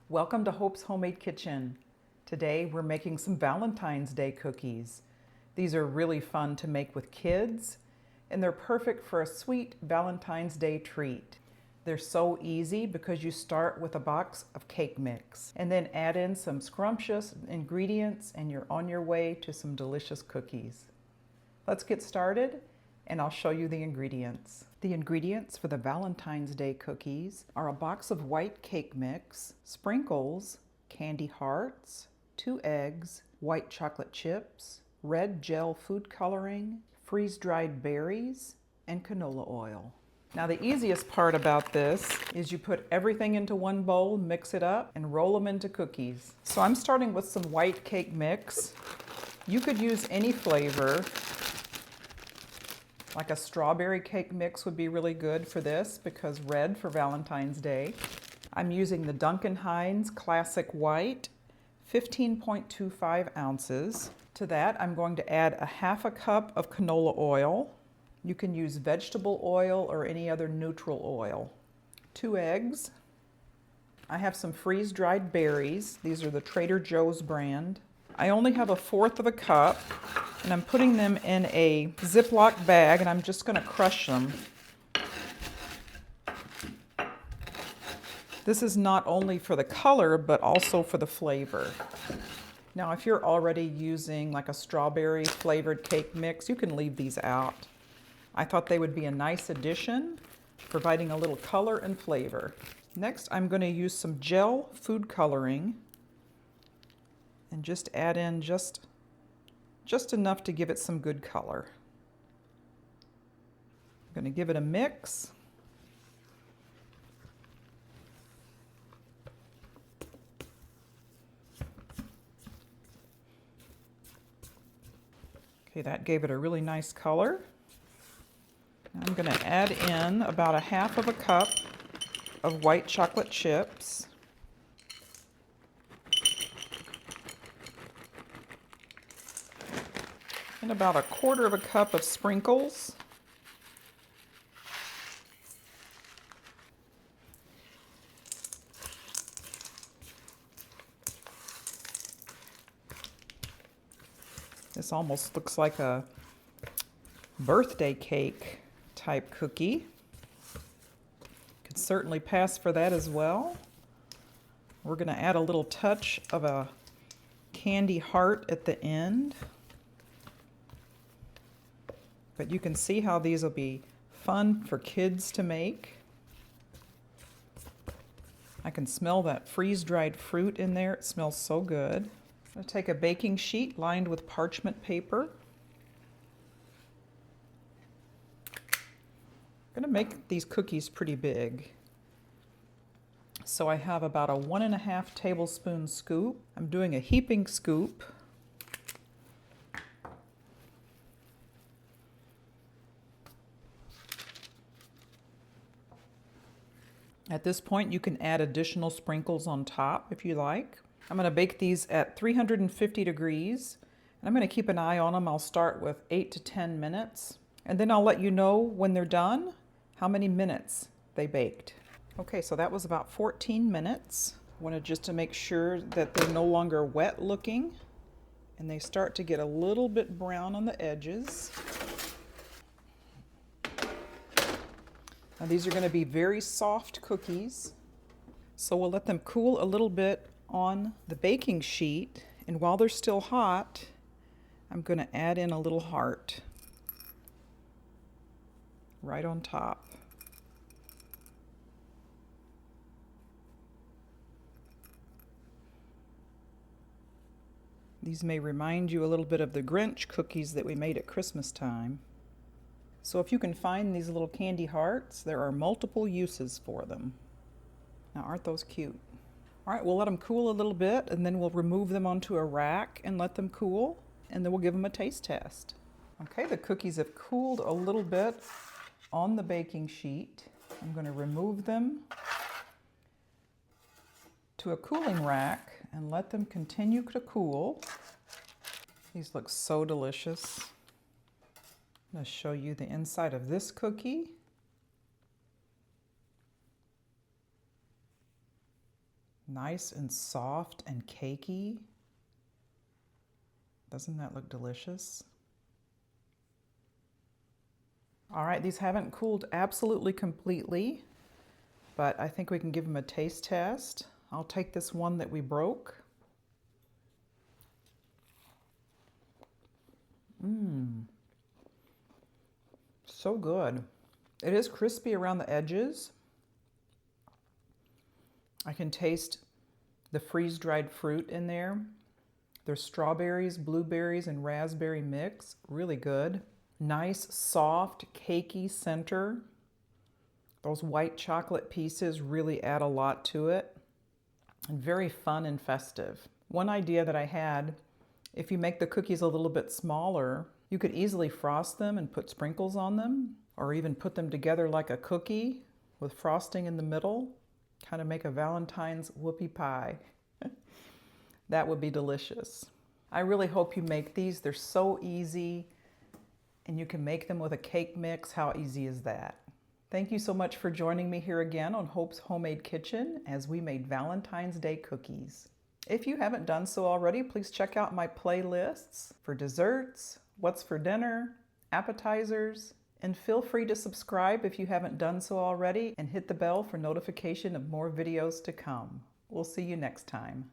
Welcome to Hope's Homemade Kitchen. Today we're making some Valentine's Day cookies. These are really fun to make with kids, and they're perfect for a sweet Valentine's Day treat. They're so easy because you start with a box of cake mix and then add in some scrumptious ingredients and you're on your way to some delicious cookies. Let's get started and I'll show you the ingredients. The ingredients for the Valentine's Day cookies are a box of white cake mix, sprinkles, candy hearts, 2 eggs, white chocolate chips, red gel food coloring, freeze-dried berries, and canola oil. Now the easiest part about this is you put everything into one bowl, mix it up, and roll them into cookies. So I'm starting with some white cake mix. You could use any flavor. Like a strawberry cake mix would be really good for this because red for Valentine's Day. I'm using the Duncan Hines Classic White, 15.25 ounces. To that, I'm going to add a half a cup of canola oil. You can use vegetable oil or any other neutral oil. 2 eggs. I have some freeze-dried berries. These are the Trader Joe's brand. I only have 1/4 of a cup, and I'm putting them in a Ziploc bag, and I'm just going to crush them. This is not only for the color, but also for the flavor. Now, if you're already using like a strawberry flavored cake mix, you can leave these out. I thought they would be a nice addition, providing a little color and flavor. Next, I'm going to use some gel food coloring and just add in just enough to give it some good color. I'm going to give it a mix. Okay, that gave it a really nice color. I'm going to add in about 1/2 of a cup of white chocolate chips. And about 1/4 of a cup of sprinkles. This almost looks like a birthday cake type cookie. Could certainly pass for that as well. We're going to add a little touch of a candy heart at the end. But you can see how these will be fun for kids to make. I can smell that freeze-dried fruit in there. It smells so good. I'm going to take a baking sheet lined with parchment paper. I'm going to make these cookies pretty big. So I have about a 1½ tablespoon scoop. I'm doing a heaping scoop. At this point, you can add additional sprinkles on top if you like. I'm going to bake these at 350 degrees. And I'm going to keep an eye on them. I'll start with 8 to 10 minutes. And then I'll let you know when they're done, how many minutes they baked. Okay, so that was about 14 minutes. I wanted just to make sure that they're no longer wet looking. And they start to get a little bit brown on the edges. Now these are going to be very soft cookies, so we'll let them cool a little bit on the baking sheet, and while they're still hot, I'm going to add in a little heart right on top. These may remind you a little bit of the Grinch cookies that we made at Christmas time. So if you can find these little candy hearts, there are multiple uses for them. Now, aren't those cute? All right, we'll let them cool a little bit, and then we'll remove them onto a rack and let them cool, and then we'll give them a taste test. Okay, the cookies have cooled a little bit on the baking sheet. I'm going to remove them to a cooling rack and let them continue to cool. These look so delicious. I'm going to show you the inside of this cookie. Nice and soft and cakey. Doesn't that look delicious? All right, these haven't cooled absolutely completely, but I think we can give them a taste test. I'll take this one that we broke. So good. It is crispy around the edges. I can taste the freeze-dried fruit in there. There's strawberries, blueberries, and raspberry mix. Really good. Nice, soft, cakey center. Those white chocolate pieces really add a lot to it. And very fun and festive. One idea that I had, if you make the cookies a little bit smaller, you could easily frost them and put sprinkles on them, or even put them together like a cookie with frosting in the middle. Kind of make a Valentine's whoopie pie. That would be delicious. I really hope you make these. They're so easy, and you can make them with a cake mix. How easy is that? Thank you so much for joining me here again on Hope's Homemade Kitchen as we made Valentine's Day cookies. If you haven't done so already, please check out my playlists for desserts, what's for dinner, appetizers, and feel free to subscribe if you haven't done so already and hit the bell for notification of more videos to come. We'll see you next time.